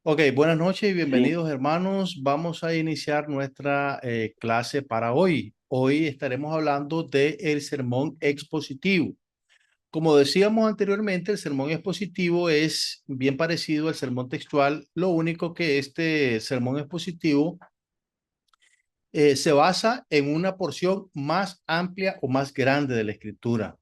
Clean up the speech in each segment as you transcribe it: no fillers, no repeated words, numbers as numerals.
Ok, buenas noches y Sí, bienvenidos hermanos. Vamos a iniciar nuestra clase para hoy. Hoy estaremos hablando del sermón expositivo. Como decíamos anteriormente, el sermón expositivo es bien parecido al sermón textual. Lo único que este sermón expositivo se basa en una porción más amplia o más grande de la escritura.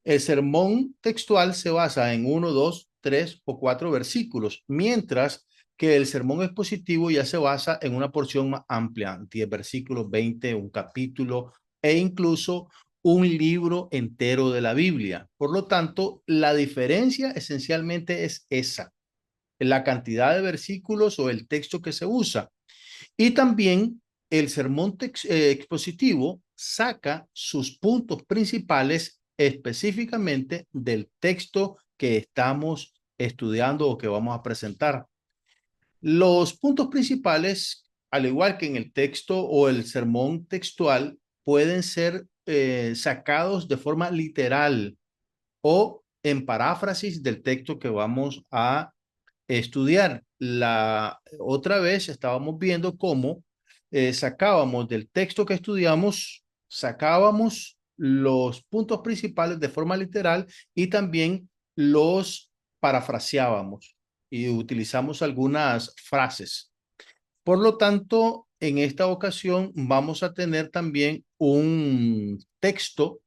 El sermón textual se basa en uno, dos, tres o cuatro versículos, mientras que el sermón expositivo ya se basa en una porción más amplia, 10 versículos, 20, un capítulo e incluso un libro entero de la Biblia. Por lo tanto, la diferencia esencialmente es esa, la cantidad de versículos o el texto que se usa. Y también el sermón expositivo saca sus puntos principales específicamente del texto que estamos estudiando o que vamos a presentar. Los puntos principales, al igual que en el texto o el sermón textual, pueden ser sacados de forma literal o en paráfrasis del texto que vamos a estudiar. La otra vez estábamos viendo cómo sacábamos del texto que estudiamos, sacábamos los puntos principales de forma literal y también los parafraseábamos y utilizamos algunas frases. Por lo tanto, en esta ocasión vamos a tener también un texto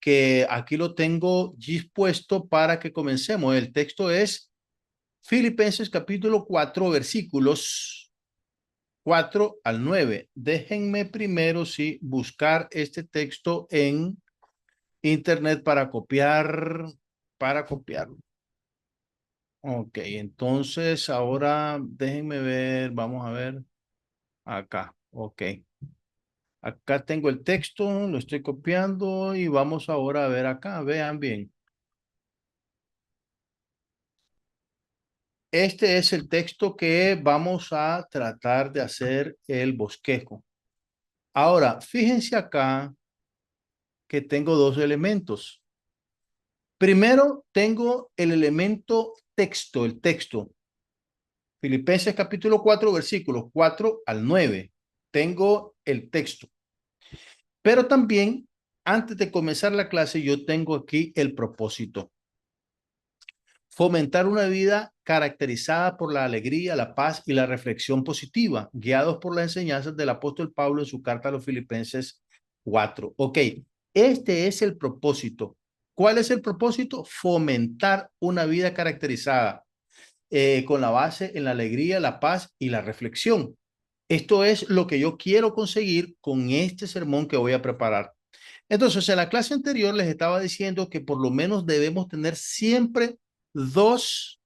que aquí lo tengo dispuesto para que comencemos. El texto es Filipenses capítulo 4 versículos 4 al 9. Déjenme primero, sí, buscar este texto en internet para copiarlo. Ok, entonces ahora déjenme ver, vamos a ver acá. Ok, acá tengo el texto, lo estoy copiando y vamos ahora a ver acá, vean bien. Este es el texto que vamos a tratar de hacer el bosquejo. Ahora, fíjense acá que tengo dos elementos. Primero, tengo el elemento texto, el texto. Filipenses capítulo 4, versículos 4 al 9. Tengo el texto. Pero también, antes de comenzar la clase, yo tengo aquí el propósito. Fomentar una vida caracterizada por la alegría, la paz y la reflexión positiva, guiados por las enseñanzas del apóstol Pablo en su carta a los Filipenses 4. Ok, este es el propósito. ¿Cuál es el propósito? Fomentar una vida caracterizada con la base en la alegría, la paz y la reflexión. Esto es lo que yo quiero conseguir con este sermón que voy a preparar. Entonces, en la clase anterior les estaba diciendo que por lo menos debemos tener siempre dos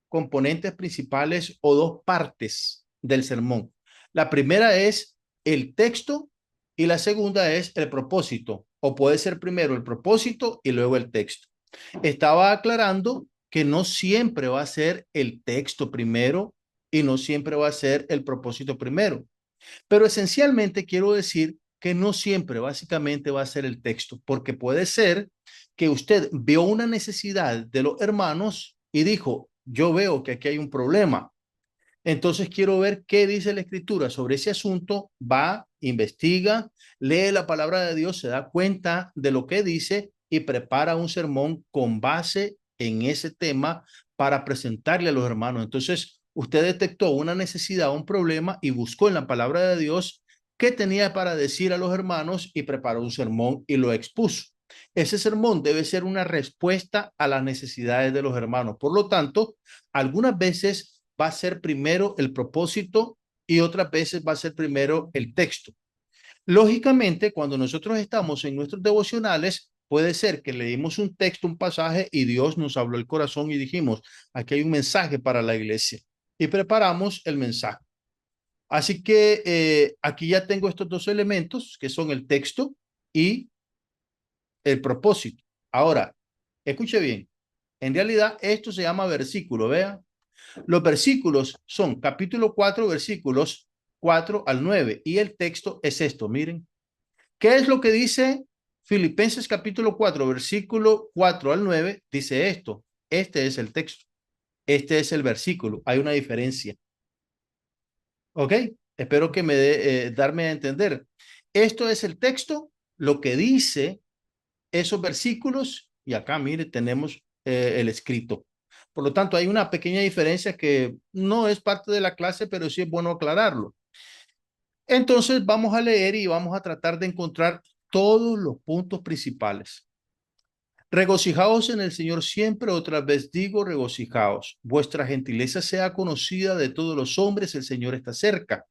componentes principales o dos partes del sermón. La primera es el texto y la segunda es el propósito, o puede ser primero el propósito y luego el texto. Estaba aclarando que no siempre va a ser el texto primero y no siempre va a ser el propósito primero, pero esencialmente quiero decir que no siempre básicamente va a ser el texto, porque puede ser que usted vio una necesidad de los hermanos y dijo, yo veo que aquí hay un problema. Entonces quiero ver qué dice la escritura sobre ese asunto, va, investiga, lee la palabra de Dios, se da cuenta de lo que dice y prepara un sermón con base en ese tema para presentarle a los hermanos. Entonces, usted detectó una necesidad, un problema y buscó en la palabra de Dios qué tenía para decir a los hermanos y preparó un sermón y lo expuso. Ese sermón debe ser una respuesta a las necesidades de los hermanos. Por lo tanto, algunas veces va a ser primero el propósito y otras veces va a ser primero el texto. Lógicamente, cuando nosotros estamos en nuestros devocionales, puede ser que leímos un texto, un pasaje y Dios nos habló el corazón y dijimos, aquí hay un mensaje para la iglesia y preparamos el mensaje. Así que aquí ya tengo estos dos elementos que son el texto y el propósito. Ahora, escuche bien, en realidad esto se llama versículo, vea. Los versículos son capítulo 4 versículos 4 al 9 y el texto es esto, miren. ¿Qué es lo que dice Filipenses capítulo 4 versículo 4 al 9? Dice esto, este es el texto. Este es el versículo. Hay una diferencia. ¿Ok? Espero que me dé, darme a entender. Esto es el texto, lo que dice esos versículos, y acá, mire, tenemos el escrito. Por lo tanto, hay una pequeña diferencia que no es parte de la clase, pero sí es bueno aclararlo. Entonces, vamos a leer y vamos a tratar de encontrar todos los puntos principales. Regocijaos en el Señor siempre, otra vez digo, regocijaos. Vuestra gentileza sea conocida de todos los hombres, el Señor está cerca.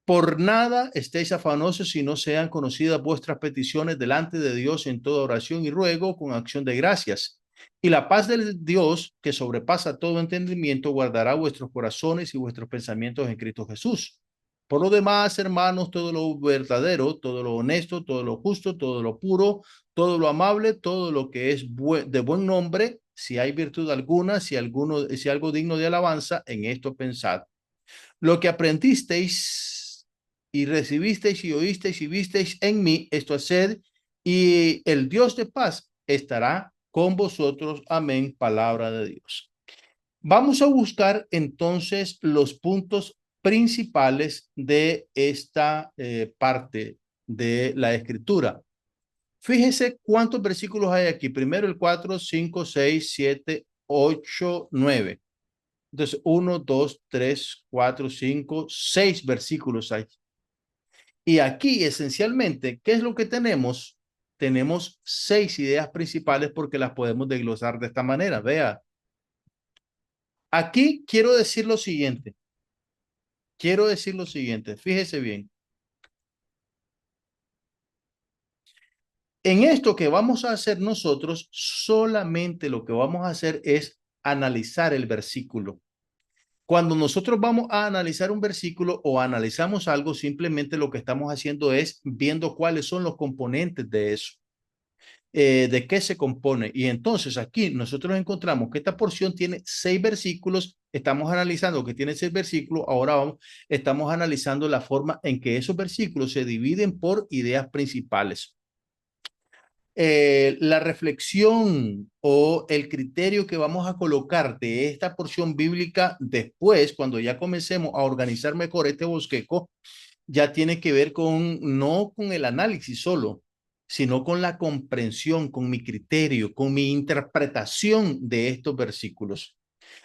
Por nada estéis afanosos si no sean conocidas vuestras peticiones delante de Dios en toda oración y ruego con acción de gracias. Y la paz del Dios, que sobrepasa todo entendimiento, guardará vuestros corazones y vuestros pensamientos en Cristo Jesús. Por lo demás, hermanos, todo lo verdadero, todo lo honesto, todo lo justo, todo lo puro, todo lo amable, todo lo que es de buen nombre, si hay virtud alguna, si algo digno de alabanza, en esto pensad. Lo que aprendisteis y recibisteis y oísteis y visteis en mí, esto haced, y el Dios de paz estará con vosotros. Amén. Palabra de Dios. Vamos a buscar entonces los puntos principales de esta parte de la escritura. Fíjese cuántos versículos hay aquí. Primero el 4, 5, 6, 7, 8, 9. Entonces, 1, 2, 3, 4, 5, 6 versículos hay. Y aquí, esencialmente, ¿qué es lo que tenemos? Tenemos 6 ideas principales porque las podemos desglosar de esta manera. Vea, aquí quiero decir lo siguiente. Quiero decir lo siguiente. Fíjese bien. En esto que vamos a hacer nosotros, solamente lo que vamos a hacer es analizar el versículo. Cuando nosotros vamos a analizar un versículo o analizamos algo, simplemente lo que estamos haciendo es viendo cuáles son los componentes de eso, de qué se compone. Y entonces aquí nosotros encontramos que esta porción tiene 6 versículos, estamos analizando que tiene 6 versículos, ahora estamos analizando la forma en que esos versículos se dividen por ideas principales. La reflexión o el criterio que vamos a colocar de esta porción bíblica después, cuando ya comencemos a organizar mejor este bosquejo, ya tiene que ver con, no con el análisis solo, sino con la comprensión, con mi criterio, con mi interpretación de estos versículos.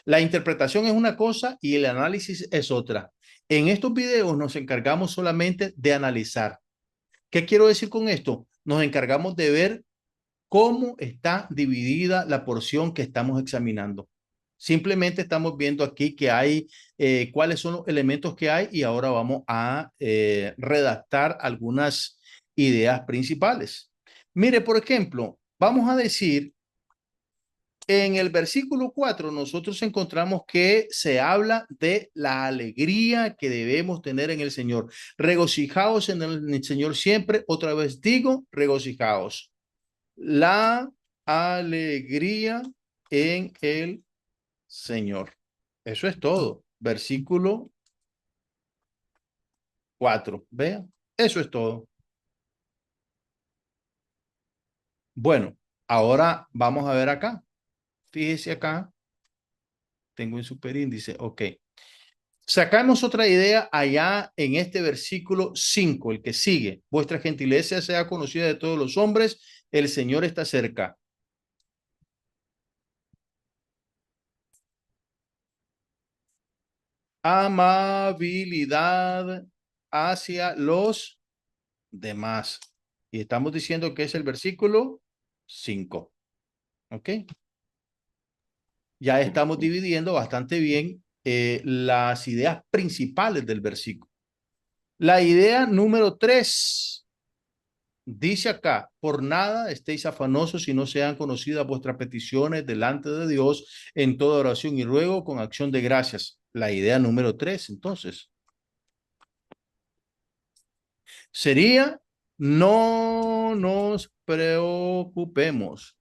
La interpretación es una cosa y el análisis es otra. En estos videos nos encargamos solamente de analizar. ¿Qué quiero decir con esto? Nos encargamos de ver cómo está dividida la porción que estamos examinando. Simplemente estamos viendo aquí que hay, cuáles son los elementos que hay y ahora vamos a redactar algunas ideas principales. Mire, por ejemplo, vamos a decir, en el versículo 4 nosotros encontramos que se habla de la alegría que debemos tener en el Señor. Regocijaos en el Señor siempre. Otra vez digo, regocijaos. La alegría en el Señor. Eso es todo. Versículo 4. Vean, eso es todo. Bueno, ahora vamos a ver acá. Fíjese acá. Tengo un superíndice. Ok. Sacamos otra idea allá en este versículo 5, el que sigue. Vuestra gentileza sea conocida de todos los hombres. El Señor está cerca. Amabilidad hacia los demás. Y estamos diciendo que es el versículo 5. ¿Ok? Ya estamos dividiendo bastante bien las ideas principales del versículo. La idea número 3 dice acá, por nada estéis afanosos si no sean conocidas vuestras peticiones delante de Dios en toda oración y ruego con acción de gracias. La idea número 3, entonces, sería no nos preocupemos.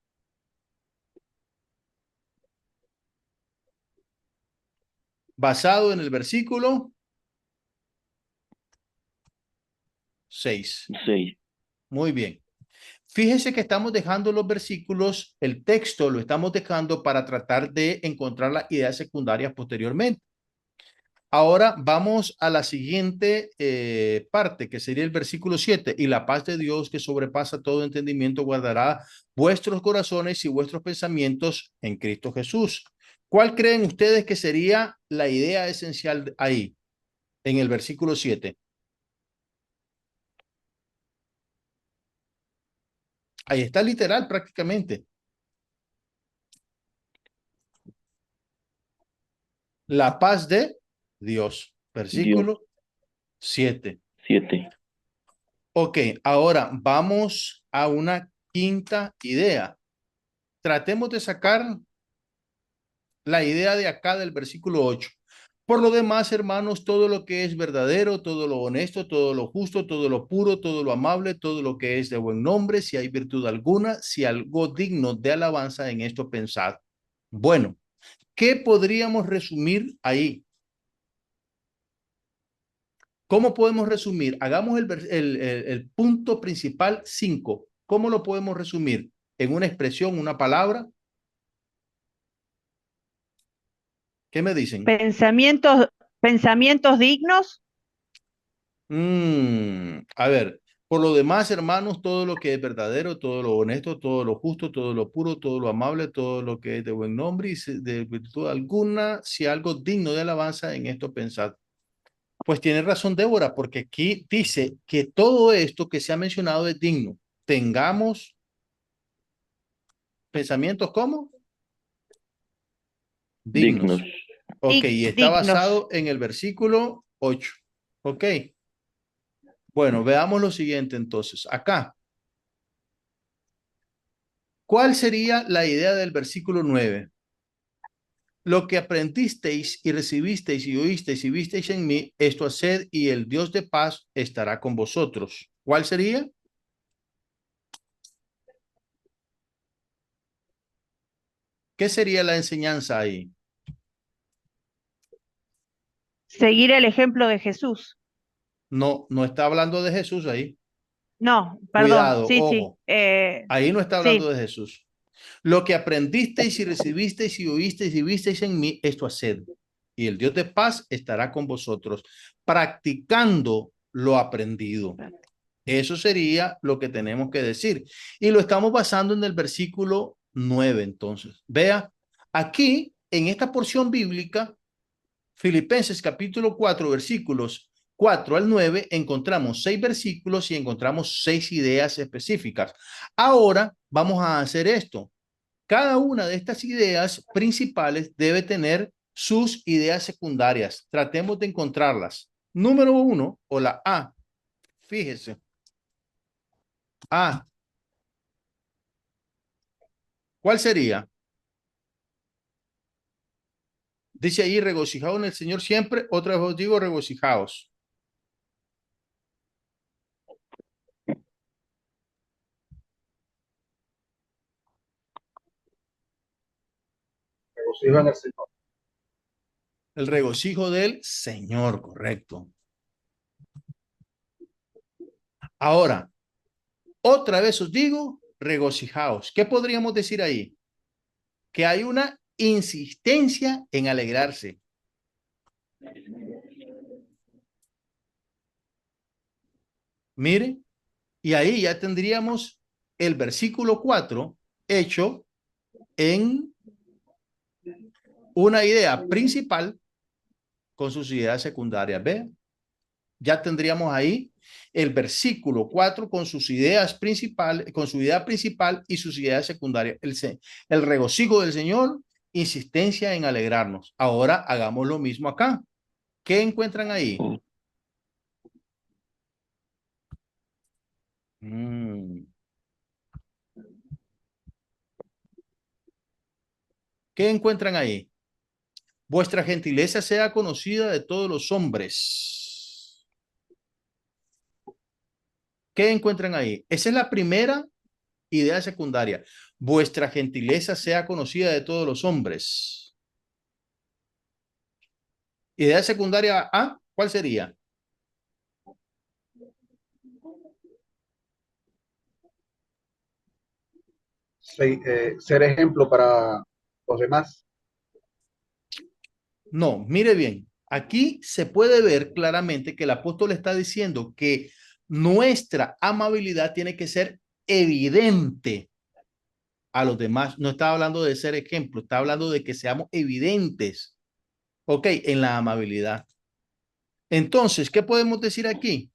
Basado en el versículo 6. Sí. Muy bien. Fíjese que estamos dejando los versículos, el texto lo estamos dejando para tratar de encontrar las ideas secundarias posteriormente. Ahora vamos a la siguiente parte, que sería el versículo 7. Y la paz de Dios, que sobrepasa todo entendimiento, guardará vuestros corazones y vuestros pensamientos en Cristo Jesús. ¿Cuál creen ustedes que sería la idea esencial ahí, en el versículo 7? Ahí está literal prácticamente. La paz de Dios. Dios. Versículo 7. 7. Ok, ahora vamos a una quinta idea. Tratemos de sacar la idea de acá del versículo 8. Por lo demás, hermanos, todo lo que es verdadero, todo lo honesto, todo lo justo, todo lo puro, todo lo amable, todo lo que es de buen nombre, si hay virtud alguna, si algo digno de alabanza, en esto pensad. Bueno, ¿qué podríamos resumir ahí? ¿Cómo podemos resumir? Hagamos el punto principal 5. ¿Cómo lo podemos resumir? ¿En una expresión, una palabra? ¿Qué me dicen? Pensamientos dignos. A ver, por lo demás, hermanos, todo lo que es verdadero, todo lo honesto, todo lo justo, todo lo puro, todo lo amable, todo lo que es de buen nombre y de virtud alguna, si algo digno de alabanza, en esto pensad. Pues tiene razón Débora, porque aquí dice que todo esto que se ha mencionado es digno. Tengamos pensamientos como Dignos. dignos. Ok, y está Dignos. basado en el versículo 8. Ok, bueno, veamos lo siguiente entonces. Acá, ¿cuál sería la idea del versículo 9? Lo que aprendisteis y recibisteis y oísteis y visteis en mí, esto haced y el Dios de paz estará con vosotros. ¿Cuál sería? ¿Qué sería la enseñanza ahí? Seguir el ejemplo de Jesús. No, no está hablando de Jesús ahí. No, perdón. Cuidado, Sí, sí. ojo. Ahí no está hablando Sí. de Jesús. Lo que aprendisteis y recibisteis y oísteis y visteis en mí, esto haced. Y el Dios de paz estará con vosotros, practicando lo aprendido. Eso sería lo que tenemos que decir. Y lo estamos basando en el versículo 9. Entonces, vea, aquí en esta porción bíblica, Filipenses capítulo 4, versículos 4 al 9, encontramos 6 versículos y encontramos 6 ideas específicas. Ahora vamos a hacer esto. Cada una de estas ideas principales debe tener sus ideas secundarias. Tratemos de encontrarlas. Número 1, o la A. Fíjese. A. ¿Cuál sería? Dice ahí, regocijaos en el Señor siempre. Otra vez os digo, regocijaos. Regocijo en el Señor. El regocijo del Señor, correcto. Ahora, otra vez os digo, regocijaos. ¿Qué podríamos decir ahí? Que hay una insistencia en alegrarse. Mire, y ahí ya tendríamos el versículo 4 hecho en una idea principal con sus ideas secundarias. ¿Ve? Ya tendríamos ahí el versículo 4 con sus ideas principales, con su idea principal y sus ideas secundarias. El regocijo del Señor, insistencia en alegrarnos. Ahora hagamos lo mismo acá. ¿Qué encuentran ahí? ¿Qué encuentran ahí? Vuestra gentileza sea conocida de todos los hombres. ¿Qué encuentran ahí? Esa es la primera idea secundaria. Vuestra gentileza sea conocida de todos los hombres. Idea secundaria A, ¿cuál sería? ser ejemplo para los demás. No, mire bien, aquí se puede ver claramente que el apóstol está diciendo que nuestra amabilidad tiene que ser evidente a los demás. No está hablando de ser ejemplo, está hablando de que seamos evidentes, ok, en la amabilidad. Entonces, ¿qué podemos decir aquí?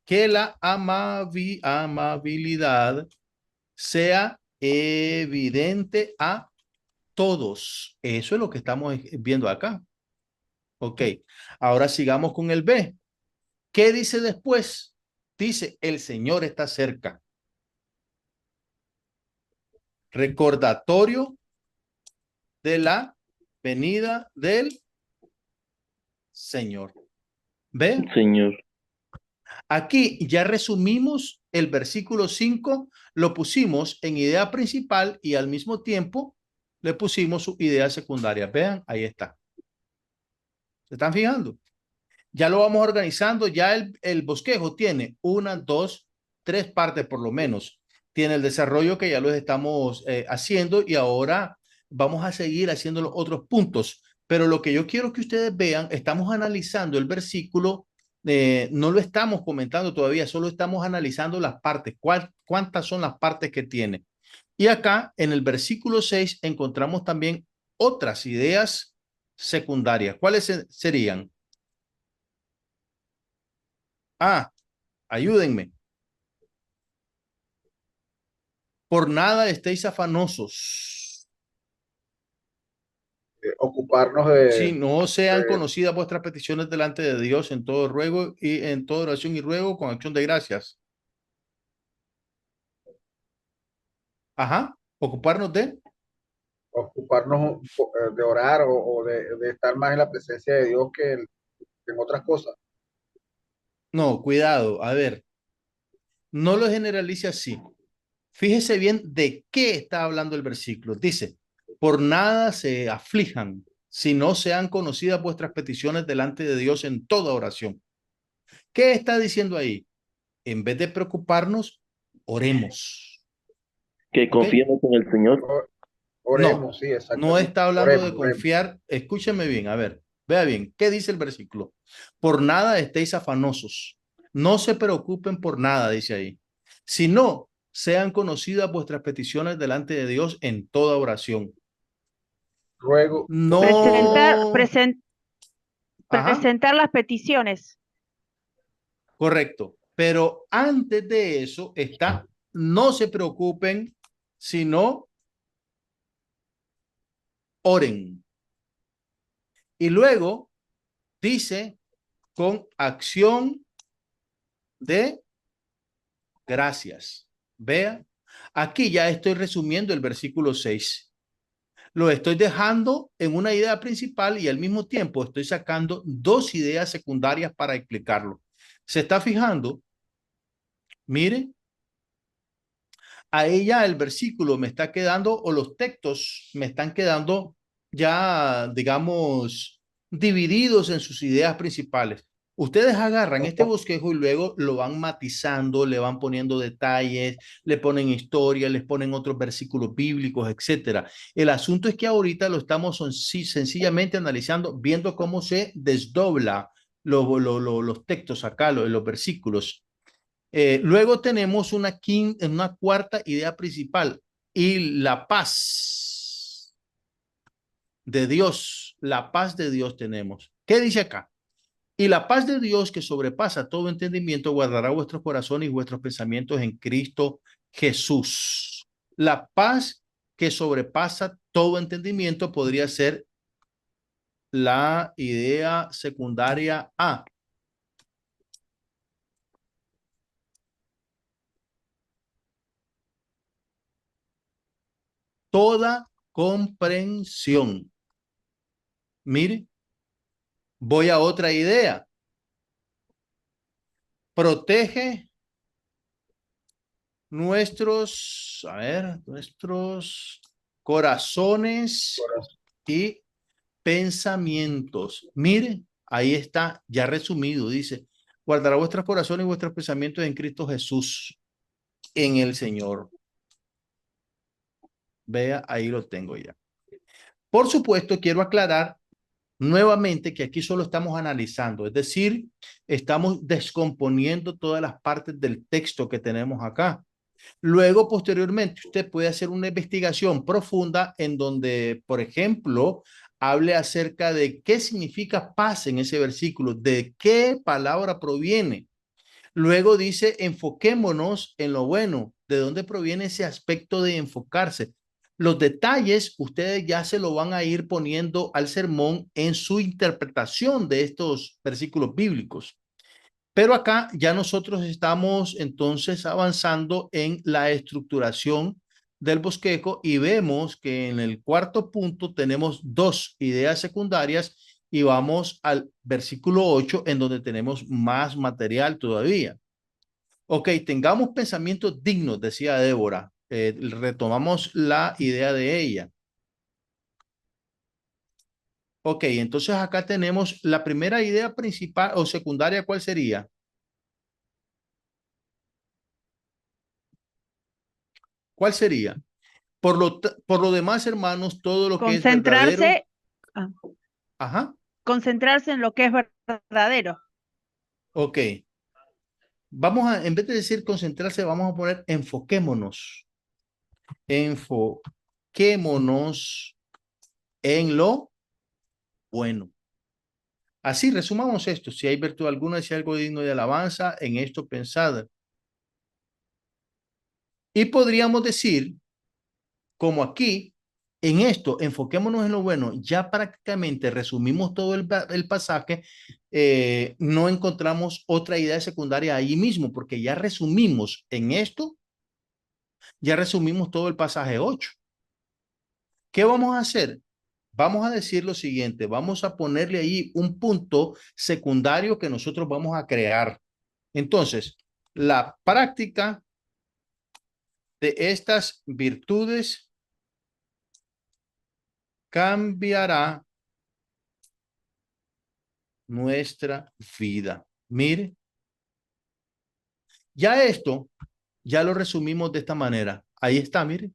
Que la amabilidad sea evidente a todos. Eso es lo que estamos viendo acá. Ok, ahora sigamos con el B. ¿Qué dice después? Dice, el Señor está cerca. Recordatorio de la venida del Señor. ¿Ve? Señor. Aquí ya resumimos el versículo 5, lo pusimos en idea principal y al mismo tiempo le pusimos su idea secundaria. Vean, ahí está. ¿Se están fijando? Ya lo vamos organizando, ya el bosquejo tiene una, dos, tres partes por lo menos. Tiene el desarrollo que ya lo estamos haciendo y ahora vamos a seguir haciendo los otros puntos. Pero lo que yo quiero que ustedes vean, estamos analizando el versículo, no lo estamos comentando todavía, solo estamos analizando las partes, cuántas son las partes que tiene. Y acá en el versículo 6 encontramos también otras ideas secundarias. ¿Cuáles serían? Ah, ayúdenme. Por nada estéis afanosos. Ocuparnos Si no sean de conocidas vuestras peticiones delante de Dios en todo ruego y en toda oración y ruego con acción de gracias. Ajá. Ocuparnos de. ocuparnos de orar o de estar más en la presencia de Dios que en otras cosas. No, cuidado. A ver, no lo generalice así. Fíjese bien de qué está hablando el versículo. Dice, por nada se aflijan si no sean conocidas vuestras peticiones delante de Dios en toda oración. ¿Qué está diciendo ahí? En vez de preocuparnos, oremos. Que ¿Ok? confiemos en el Señor. No, Oremos, sí, no exactamente. está hablando Oremos, de oremos. confiar. Escúcheme bien, a ver, vea bien, ¿qué dice el versículo? Por nada estéis afanosos. No se preocupen por nada, dice ahí. Sino sean conocidas vuestras peticiones delante de Dios en toda oración. Ruego, Presentar, No, ajá, presentar las peticiones. correcto. Pero antes de eso está, no se preocupen, sino oren. Y luego dice con acción de gracias. Vea, aquí ya estoy resumiendo el versículo 6. Lo estoy dejando en una idea principal y al mismo tiempo estoy sacando dos ideas secundarias para explicarlo. ¿Se está fijando? Mire, a ella el versículo me está quedando o los textos me están quedando ya, digamos, divididos en sus ideas principales. Ustedes agarran este bosquejo y luego lo van matizando, le van poniendo detalles, le ponen historia, les ponen otros versículos bíblicos, etcétera. El asunto es que ahorita lo estamos sencillamente analizando, viendo cómo se desdobla los textos acá, los versículos. Luego tenemos una cuarta idea principal y la paz de Dios, la paz de Dios tenemos. ¿Qué dice acá? Y la paz de Dios que sobrepasa todo entendimiento guardará vuestros corazones y vuestros pensamientos en Cristo Jesús. La paz que sobrepasa todo entendimiento podría ser la idea secundaria A. Toda comprensión. Mire, voy a otra idea. Protege nuestros corazones y pensamientos. Mire, ahí está, ya resumido, dice, guardará vuestros corazones y vuestros pensamientos en Cristo Jesús, en el Señor. Vea, ahí lo tengo ya. Por supuesto, quiero aclarar nuevamente que aquí solo estamos analizando, es decir, estamos descomponiendo todas las partes del texto que tenemos acá. Luego, posteriormente, usted puede hacer una investigación profunda en donde, por ejemplo, hable acerca de qué significa paz en ese versículo, de qué palabra proviene. Luego dice, enfoquémonos en lo bueno, de dónde proviene ese aspecto de enfocarse. Los detalles ustedes ya se lo van a ir poniendo al sermón en su interpretación de estos versículos bíblicos. Pero acá ya nosotros estamos entonces avanzando en la estructuración del bosquejo y vemos que en el cuarto punto tenemos dos ideas secundarias y vamos al versículo 8 en donde tenemos más material todavía. Ok, tengamos pensamientos dignos, decía Débora. Retomamos la idea de ella. Ok, entonces acá tenemos la primera idea principal o secundaria, ¿cuál sería? ¿Cuál sería? Por lo demás, hermanos, todo lo que es verdadero. Concentrarse, ah, Ajá, concentrarse en lo que es verdadero. ok. Vamos a, en vez de decir concentrarse, vamos a poner enfoquémonos. Enfoquémonos en lo bueno. Así resumamos esto. Si hay virtud alguna, si hay algo digno de alabanza, en esto pensad. Y podríamos decir, como aquí, en esto, enfoquémonos en lo bueno, ya prácticamente resumimos todo el pasaje, no encontramos otra idea secundaria ahí mismo, porque ya resumimos en esto, ya resumimos todo el pasaje 8. ¿Qué vamos a hacer? Vamos a decir lo siguiente, vamos a ponerle ahí un punto secundario que nosotros vamos a crear. Entonces, la práctica de estas virtudes cambiará nuestra vida. Mire, ya esto, ya lo resumimos de esta manera. Ahí está, mire.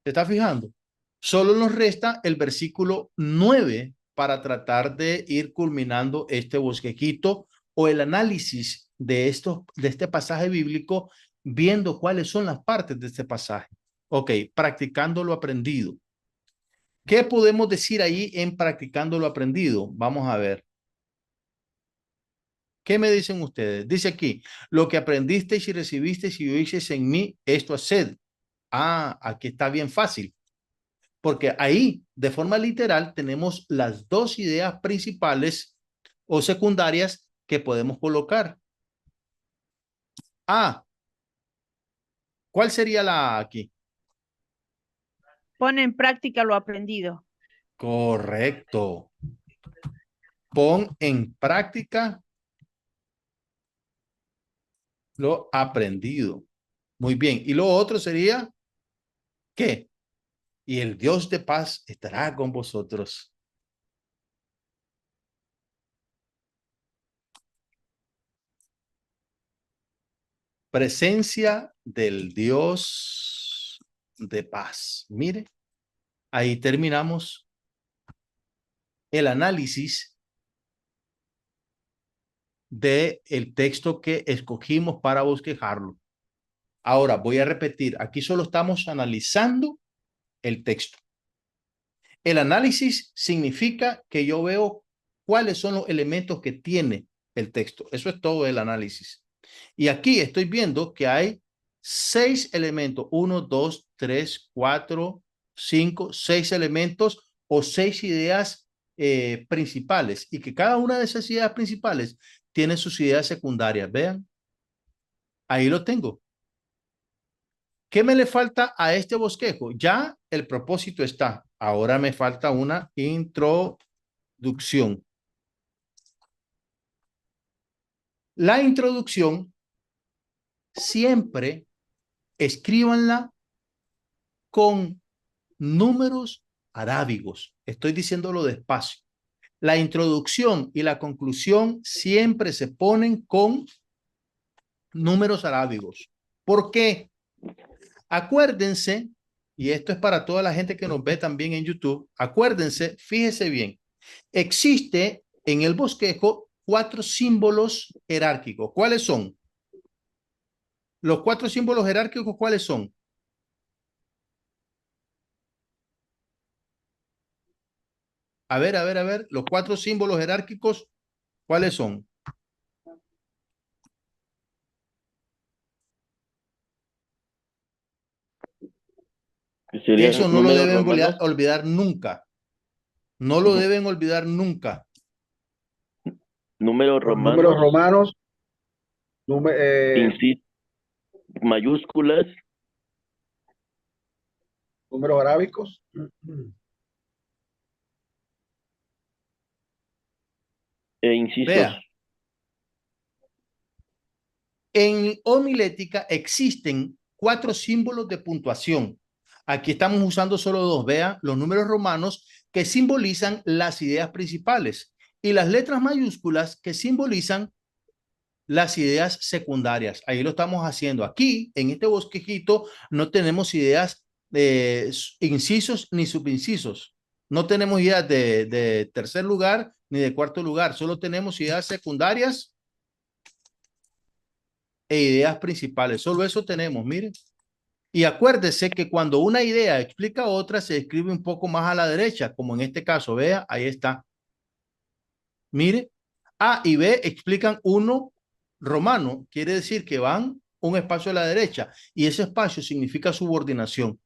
¿Se está fijando? Solo nos resta el versículo 9 para tratar de ir culminando este bosquejito o el análisis de este pasaje bíblico, viendo cuáles son las partes de este pasaje. Ok, practicando lo aprendido. ¿Qué podemos decir ahí en practicando lo aprendido? Vamos a ver. ¿Qué me dicen ustedes? Dice aquí, lo que aprendisteis y recibisteis y oísteis en mí, esto haced. Ah, aquí está bien fácil. Porque ahí, de forma literal, tenemos las dos ideas principales o secundarias que podemos colocar. Ah, ¿cuál sería la A aquí? Pone en práctica lo aprendido. Correcto. Pon en práctica lo aprendido. Muy bien. Y lo otro sería, ¿qué? Y el Dios de paz estará con vosotros. Presencia del Dios de paz. Mire, ahí terminamos el análisis del texto que escogimos para bosquejarlo. Ahora voy a repetir, aquí solo estamos analizando el texto. El análisis significa que yo veo cuáles son los elementos que tiene el texto. Eso es todo el análisis. Y aquí estoy viendo que hay 6 elementos, 1, 2, 3, 4, 5, 6 elementos o 6 ideas principales y que cada una de esas ideas principales tiene sus ideas secundarias. Vean, ahí lo tengo. ¿Qué me le falta a este bosquejo? Ya el propósito está. Ahora me falta una introducción. La introducción siempre escríbanla con números arábigos. Estoy diciéndolo despacio. La introducción y la conclusión siempre se ponen con números arábigos. ¿Por qué? Acuérdense, y esto es para toda la gente que nos ve también en YouTube, acuérdense, fíjese bien, existe en el bosquejo 4 símbolos jerárquicos. ¿Cuáles son? Los 4 símbolos jerárquicos, ¿cuáles son? A ver, los 4 símbolos jerárquicos, ¿cuáles son? Que serían Eso no lo números deben romanos, olvidar nunca. No lo deben olvidar nunca. números Los números romanos, romanos, número, mayúsculas números arábicos. e incisos. Vea, en homilética existen 4 símbolos de puntuación. Aquí estamos usando solo 2. Vea, los números romanos que simbolizan las ideas principales y las letras mayúsculas que simbolizan las ideas secundarias. Ahí lo estamos haciendo. Aquí, en este bosquejito, no tenemos ideas de incisos ni subincisos. No tenemos ideas de tercer lugar ni de cuarto lugar. Solo tenemos ideas secundarias e ideas principales. Solo eso tenemos, miren. Y acuérdese que cuando una idea explica otra, se escribe un poco más a la derecha, como en este caso. Vea, ahí está. Mire, A y B explican uno romano, quiere decir que van un espacio a la derecha y ese espacio significa subordinación.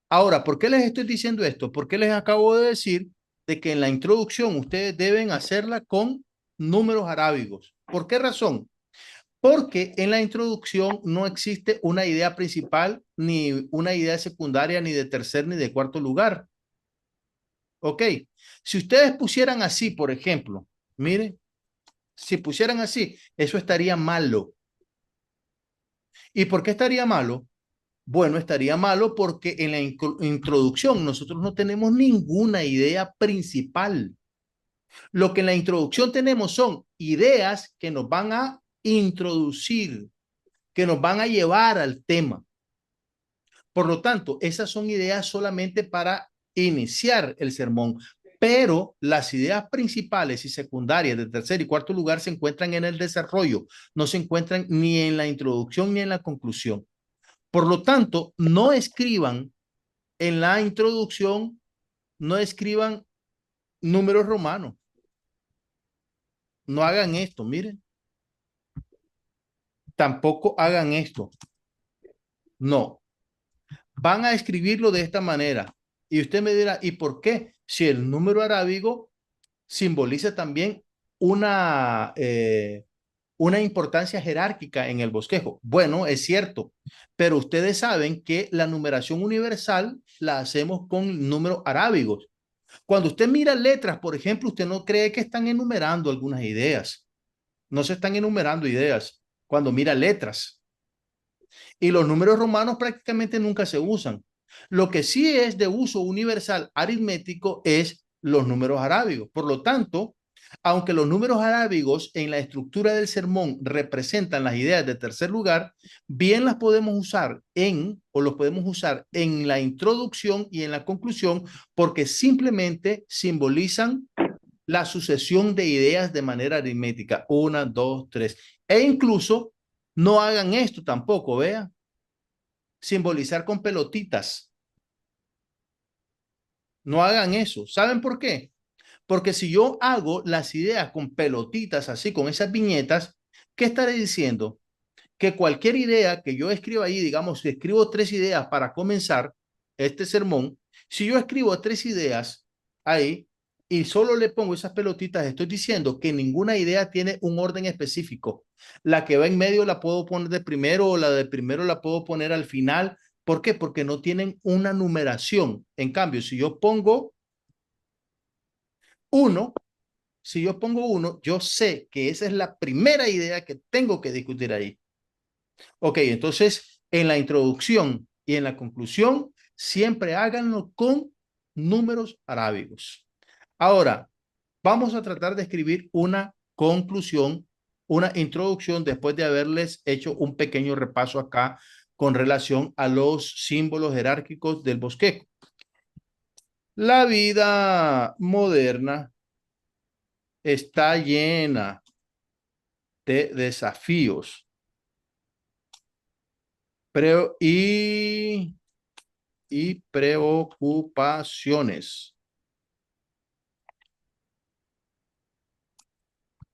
Ahora, ¿por qué les estoy diciendo esto? Porque les acabo de decir de que en la introducción ustedes deben hacerla con números arábigos. ¿Por qué razón? Porque en la introducción no existe una idea principal, ni una idea secundaria, ni de tercer, ni de cuarto lugar. Ok, si ustedes pusieran así, por ejemplo, miren, si pusieran así, eso estaría malo. ¿Y por qué estaría malo? Bueno, estaría malo porque en la introducción nosotros no tenemos ninguna idea principal. Lo que en la introducción tenemos son ideas que nos van a introducir, que nos van a llevar al tema. Por lo tanto, esas son ideas solamente para iniciar el sermón, pero las ideas principales y secundarias de tercer y cuarto lugar se encuentran en el desarrollo, no se encuentran ni en la introducción ni en la conclusión. Por lo tanto, no escriban en la introducción, no escriban números romanos. No hagan esto, miren. Tampoco hagan esto. No. Van a escribirlo de esta manera. Y usted me dirá, ¿y por qué? Si el número arábigo simboliza también una importancia jerárquica en el bosquejo. Bueno, es cierto, pero ustedes saben que la numeración universal la hacemos con números arábigos. Cuando usted mira letras, por ejemplo, usted no cree que están enumerando algunas ideas. No se están enumerando ideas cuando mira letras. Y los números romanos prácticamente nunca se usan. Lo que sí es de uso universal aritmético es los números arábigos. Por lo tanto, aunque los números arábigos en la estructura del sermón representan las ideas de tercer lugar, bien las podemos usar o los podemos usar en la introducción y en la conclusión porque simplemente simbolizan la sucesión de ideas de manera aritmética. 1, 2, 3. E incluso no hagan esto tampoco, vea. Simbolizar con pelotitas. No hagan eso. ¿Saben por qué? Porque si yo hago las ideas con pelotitas, así, con esas viñetas, ¿qué estaré diciendo? Que cualquier idea que yo escriba ahí, digamos, si escribo 3 ideas para comenzar este sermón, si yo escribo 3 ideas ahí y solo le pongo esas pelotitas, estoy diciendo que ninguna idea tiene un orden específico. La que va en medio la puedo poner de primero o la de primero la puedo poner al final. ¿Por qué? Porque no tienen una numeración. En cambio, si yo pongo 1, yo sé que esa es la primera idea que tengo que discutir ahí. Ok, entonces en la introducción y en la conclusión, siempre háganlo con números arábigos. Ahora, vamos a tratar de escribir una conclusión, una introducción después de haberles hecho un pequeño repaso acá con relación a los símbolos jerárquicos del bosquejo. La vida moderna está llena de desafíos y preocupaciones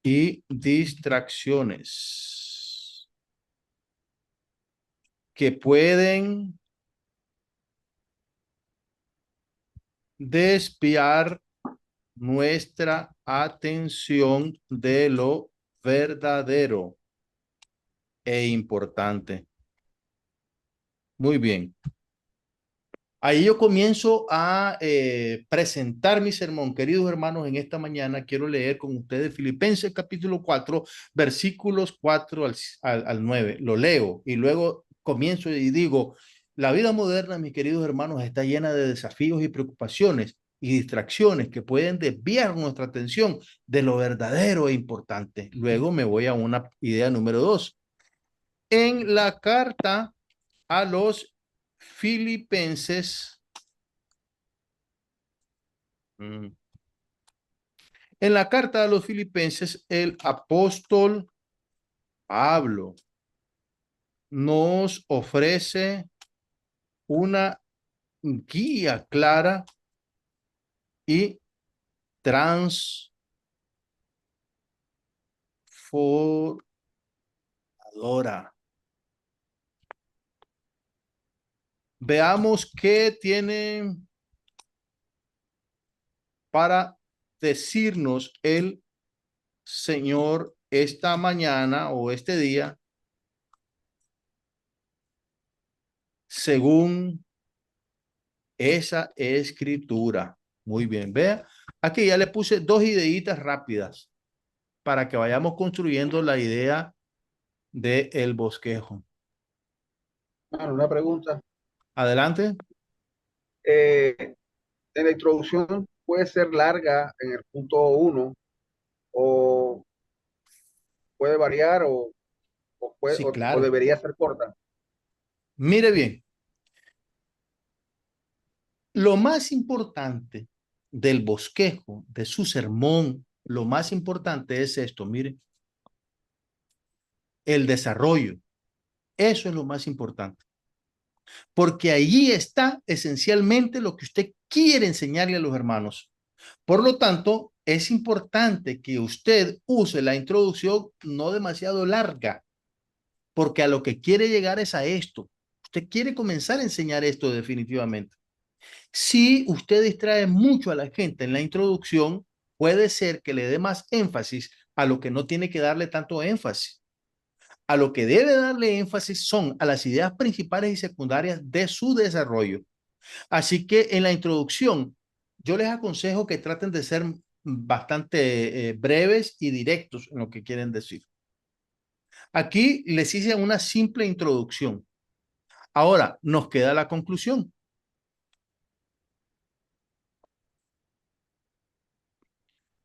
y distracciones que pueden desviar nuestra atención de lo verdadero e importante. Muy bien. Ahí yo comienzo a presentar mi sermón. Queridos hermanos, en esta mañana quiero leer con ustedes Filipenses capítulo 4, versículos 4 al 9. Lo leo y luego comienzo y digo, la vida moderna, mis queridos hermanos, está llena de desafíos y preocupaciones y distracciones que pueden desviar nuestra atención de lo verdadero e importante. Luego me voy a una idea número 2. En la carta a los Filipenses, en la carta a los Filipenses, el apóstol Pablo nos ofrece una guía clara y transformadora. Veamos qué tiene para decirnos el Señor esta mañana o este día, según esa escritura. Muy bien, vea, aquí ya le puse dos ideitas rápidas para que vayamos construyendo la idea del bosquejo. Bueno, una pregunta. Adelante. En la introducción puede ser larga en el punto 1 o puede variar Sí, o claro. debería ser corta. Mire bien, lo más importante del bosquejo, de su sermón, lo más importante es esto, mire, el desarrollo. Eso es lo más importante. Porque allí está esencialmente lo que usted quiere enseñarle a los hermanos. Por lo tanto, es importante que usted use la introducción no demasiado larga, porque a lo que quiere llegar es a esto. Usted quiere comenzar a enseñar esto definitivamente. Si usted distrae mucho a la gente en la introducción, puede ser que le dé más énfasis a lo que no tiene que darle tanto énfasis. A lo que debe darle énfasis son a las ideas principales y secundarias de su desarrollo. Así que en la introducción, yo les aconsejo que traten de ser bastante breves y directos en lo que quieren decir. Aquí les hice una simple introducción. Ahora nos queda la conclusión.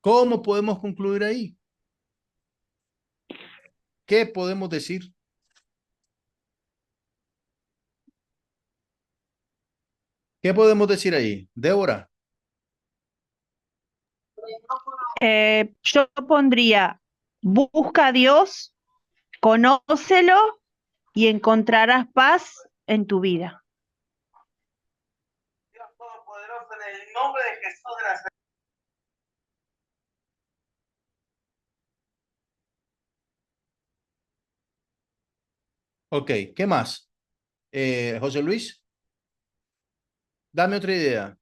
¿Cómo podemos concluir ahí? ¿Qué podemos decir? ¿Qué podemos decir ahí? Débora. Yo pondría, busca a Dios, conócelo y encontrarás paz en tu vida. Dios Todopoderoso, en el nombre de Jesús de Nazaret. Ok, ¿qué más? José Luis, dame otra idea.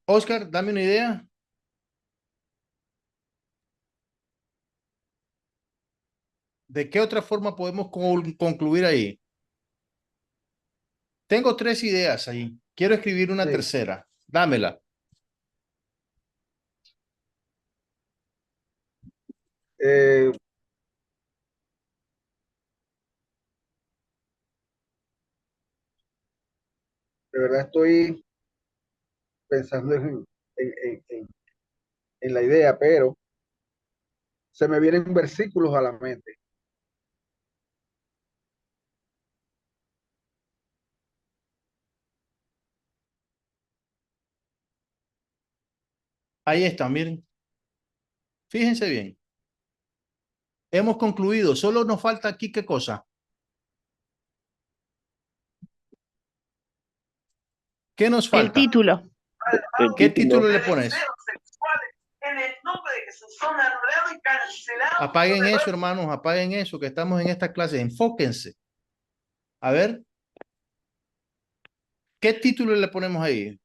Oscar, dame una idea. ¿De qué otra forma podemos concluir ahí? Tengo tres ideas ahí. Quiero escribir una Sí. tercera. Dámela. De verdad estoy pensando en la idea, pero se me vienen versículos a la mente. Ahí está, miren. Fíjense bien. Hemos concluido. Solo nos falta aquí, ¿qué cosa? ¿Qué nos El falta? título. El ¿Qué título. título le pones? Apaguen eso, hermanos, apaguen eso, que estamos en esta clase. Enfóquense. A ver, ¿qué título le ponemos ahí?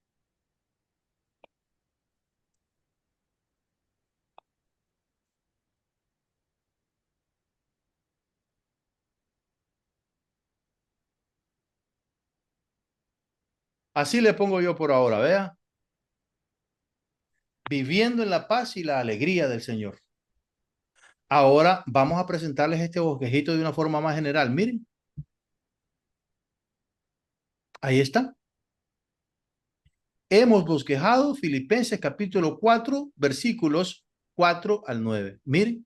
Así le pongo yo por ahora, vea. Viviendo en la paz y la alegría del Señor. Ahora vamos a presentarles este bosquejito de una forma más general. Miren. Ahí está. Hemos bosquejado Filipenses capítulo 4, versículos 4 al 9. Miren.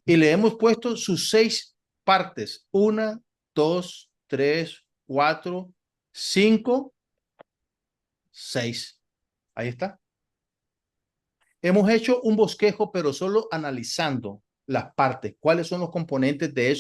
Y le hemos puesto sus 6 partes. 1, 2, 3, 4, 5, 6. Ahí está. Hemos hecho un bosquejo, pero solo analizando las partes, cuáles son los componentes de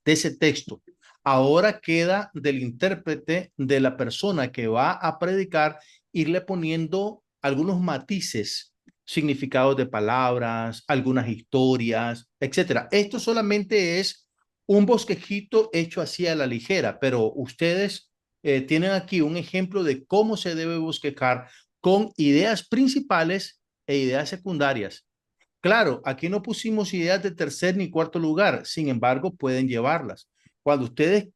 ese texto. Ahora queda del intérprete, de la persona que va a predicar, irle poniendo algunos matices, significados de palabras, algunas historias, etcétera. Esto solamente es un bosquejito hecho así a la ligera, pero ustedes tienen aquí un ejemplo de cómo se debe bosquejar con ideas principales e ideas secundarias. Claro, aquí no pusimos ideas de tercer ni cuarto lugar, sin embargo, pueden llevarlas. Cuando ustedes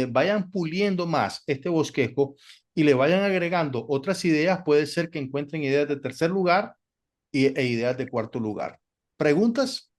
vayan puliendo más este bosquejo y le vayan agregando otras ideas, puede ser que encuentren ideas de tercer lugar e ideas de cuarto lugar. ¿Preguntas?